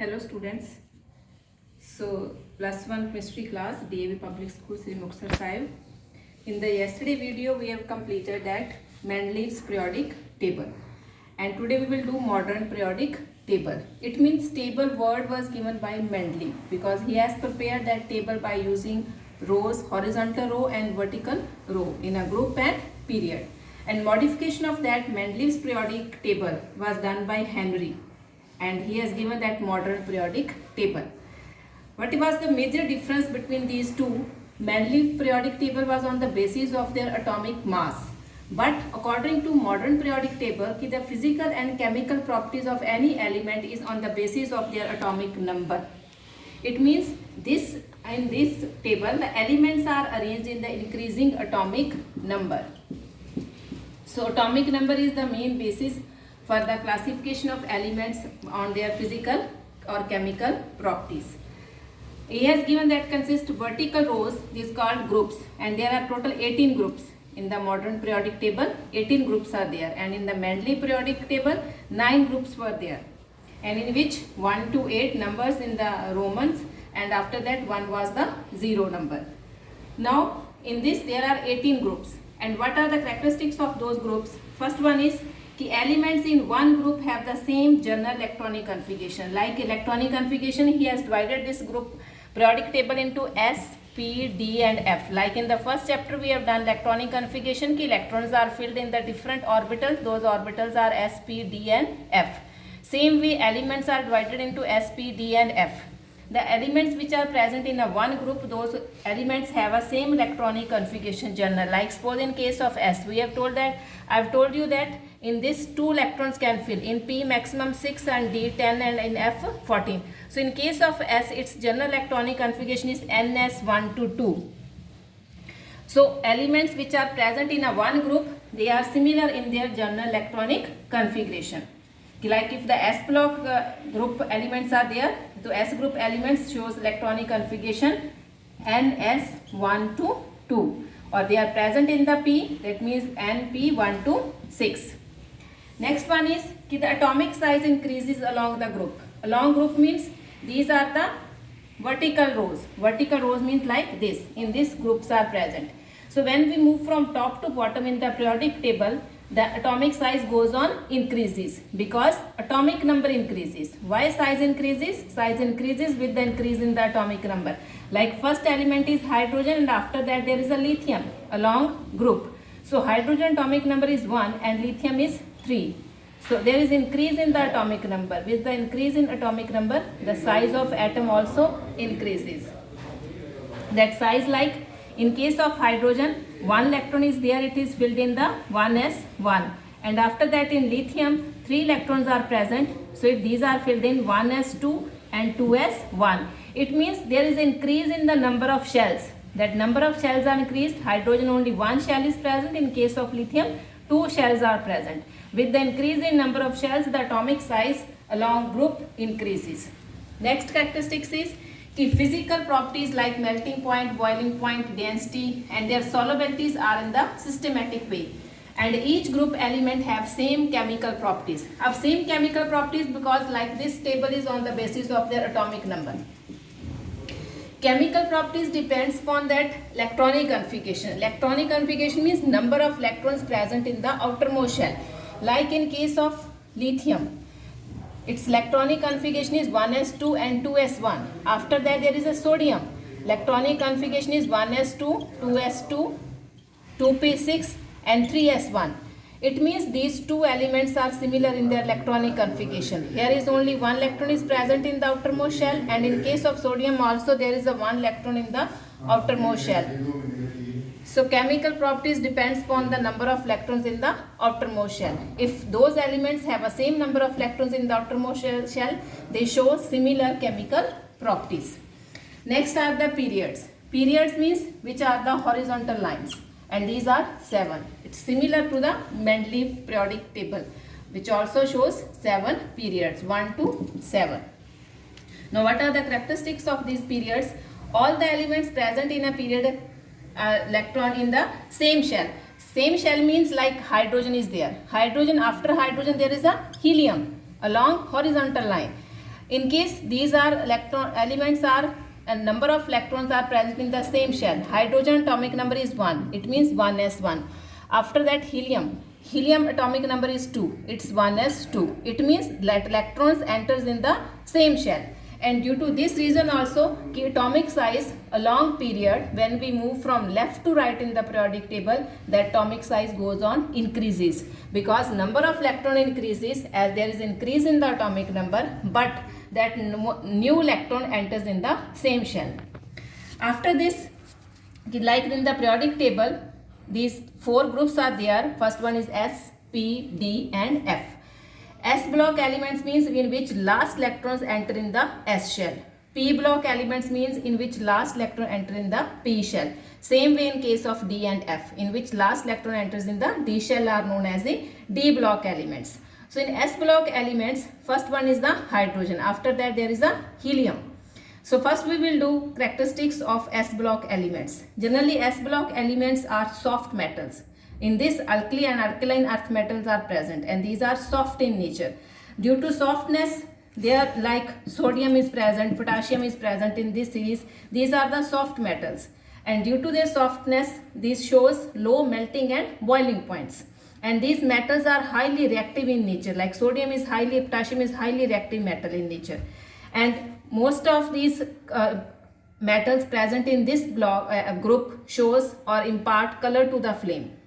Hello students. So plus one chemistry class DAV Public School Sri Muktsar Sahib. In the yesterday video we have completed that Mendeleev's periodic table, and today we will do modern periodic table. It means table word was given by Mendeleev because he has prepared that table by using rows, horizontal row and vertical row in a group and period. And modification of that Mendeleev's periodic table was done by Henry, and he has given that modern periodic table. What was the major difference between these two? Mendeleev periodic table was on the basis of their atomic mass, but according to modern periodic table, the physical and chemical properties of any element is on the basis of their atomic number. It means in this table the elements are arranged in the increasing atomic number. So atomic number is the main basis for the classification of elements on their physical or chemical properties. He has given that consist vertical rows, these called groups, and there are total 18 groups. In the modern periodic table, 18 groups are there, and in the Mendeleev periodic table, 9 groups were there, and in which 1 to 8 numbers in the Romans, and after that 1 was the 0 number. Now in this there are 18 groups, and what are the characteristics of those groups? First one is the elements in one group have the same general electronic configuration. Like electronic configuration, he has divided this group periodic table into S, P, D and F. Like in the first chapter we have done electronic configuration, ki electrons are filled in the different orbitals. Those orbitals are S, P, D and F. Same way elements are divided into S, P, D and F. The elements which are present in a one group, those elements have a same electronic configuration general. Like suppose in case of S, we have told that, I have told you that in this 2 electrons can fill, in P maximum 6 and D 10 and in F 14. So in case of S, its general electronic configuration is NS1 to 2. So elements which are present in a one group, they are similar in their general electronic configuration. Like if the S block group elements are there, so S group elements shows electronic configuration NS1 to 2, or they are present in the P, that means NP1 to 6. Next one is the atomic size increases along the group. Along group means these are the vertical rows. Vertical rows means like this. In this groups are present. So when we move from top to bottom in the periodic table, the atomic size goes on increases because atomic number increases. Why size increases? Size increases with the increase in the atomic number. Like first element is hydrogen, and after that there is a lithium along group. So hydrogen atomic number is 1 and lithium is 3. So there is increase in the atomic number. With the increase in atomic number, the size of atom also increases. That size, like in case of hydrogen, 1 electron is there, it is filled in the 1s1, and after that in lithium 3 electrons are present, so these are filled in 1s2 and 2s1. It means there is increase in the number of shells. That number of shells are increased. Hydrogen only 1 shell is present, in case of lithium 2 shells are present. With the increase in number of shells, the atomic size along group increases. Next characteristics is physical properties like melting point, boiling point, density and their solubilities are in the systematic way, and each group element have same chemical properties. Have same chemical properties because like this table is on the basis of their atomic number. Chemical properties depends upon that electronic configuration. Electronic configuration means number of electrons present in the outermost shell. Like in case of lithium, its electronic configuration is 1s2 and 2s1. After that there is a sodium. Electronic configuration is 1s2, 2s2, 2p6 and 3s1. It means these two elements are similar in their electronic configuration. Here is only 1 electron is present in the outermost shell, and in case of sodium also there is a 1 electron in the outermost shell. So chemical properties depends upon the number of electrons in the outermost shell. If those elements have a same number of electrons in the outermost shell, they show similar chemical properties. Next are the periods. Periods means which are the horizontal lines, and these are 7. It's similar to the Mendeleev periodic table, which also shows 7 periods, 1 to 7. Now what are the characteristics of these periods? All the elements present in a period electron in the same shell. Same shell means like hydrogen is there. Hydrogen, after hydrogen there is a helium along horizontal line. In case these are electron elements are and number of electrons are present in the same shell. Hydrogen atomic number is 1. It means 1s1. After that helium atomic number is 2. It's 1s2. It means that electrons enters in the same shell. And due to this reason also, atomic size a long period, when we move from left to right in the periodic table, the atomic size goes on increases, because number of electron increases as there is increase in the atomic number, but that new electron enters in the same shell. After this, like in the periodic table, these 4 groups are there. First one is S, P, D and F. S block elements means in which last electrons enter in the S shell. P block elements means in which last electron enter in the P shell. Same way in case of D and F, in which last electron enters in the D shell are known as the D block elements. So in S block elements, first one is the hydrogen. After that there is a helium. So first we will do characteristics of S block elements. Generally S block elements are soft metals. In this, alkali and alkaline earth metals are present and these are soft in nature. Due to softness, they are like sodium is present, potassium is present in this series. These are the soft metals, and due to their softness, this shows low melting and boiling points. And these metals are highly reactive in nature, like potassium is highly reactive metal in nature. And most of these metals present in this block group shows or impart color to the flame.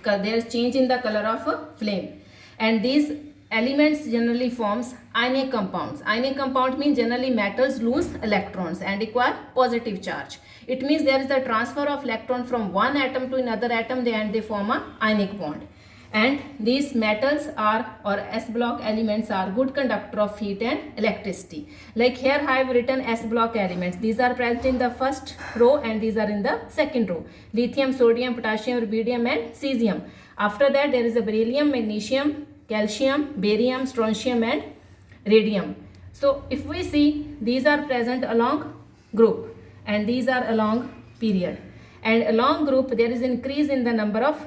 There is change in the color of a flame, and these elements generally forms ionic compounds. Ionic compound means generally metals lose electrons and require positive charge. It means there is a transfer of electron from one atom to another atom and they form a ionic bond. And these metals are, or S block elements are, good conductor of heat and electricity. Like here I have written S block elements. These are present in the first row and these are in the second row. Lithium, sodium, potassium, rubidium and cesium. After that there is a beryllium, magnesium, calcium, barium, strontium and radium. So if we see, these are present along group and these are along period. And along group there is increase in the number of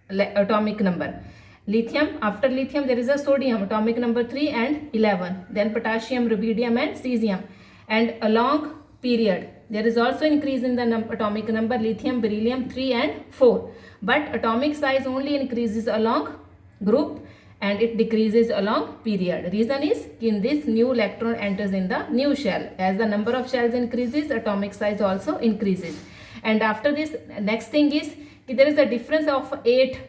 atomic number. Lithium, after lithium there is a sodium, atomic number 3 and 11. Then potassium, rubidium and cesium. And along period there is also increase in the atomic number, lithium, beryllium 3 and 4. But atomic size only increases along group and it decreases along period. Reason is in this new electron enters in the new shell. As the number of shells increases, atomic size also increases. And after this, next thing is there is a difference of 8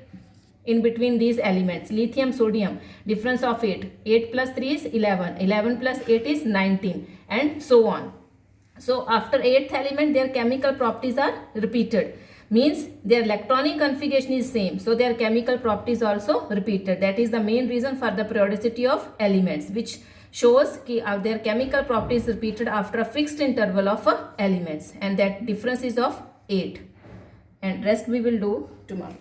in between these elements. Lithium, sodium, difference of 8. 8 plus 3 is 11. 11 plus 8 is 19 and so on. So after 8th element, their chemical properties are repeated. Means their electronic configuration is same. So their chemical properties also repeated. That is the main reason for the periodicity of elements, which shows their chemical properties repeated after a fixed interval of elements, and that difference is of 8. And rest we will do tomorrow.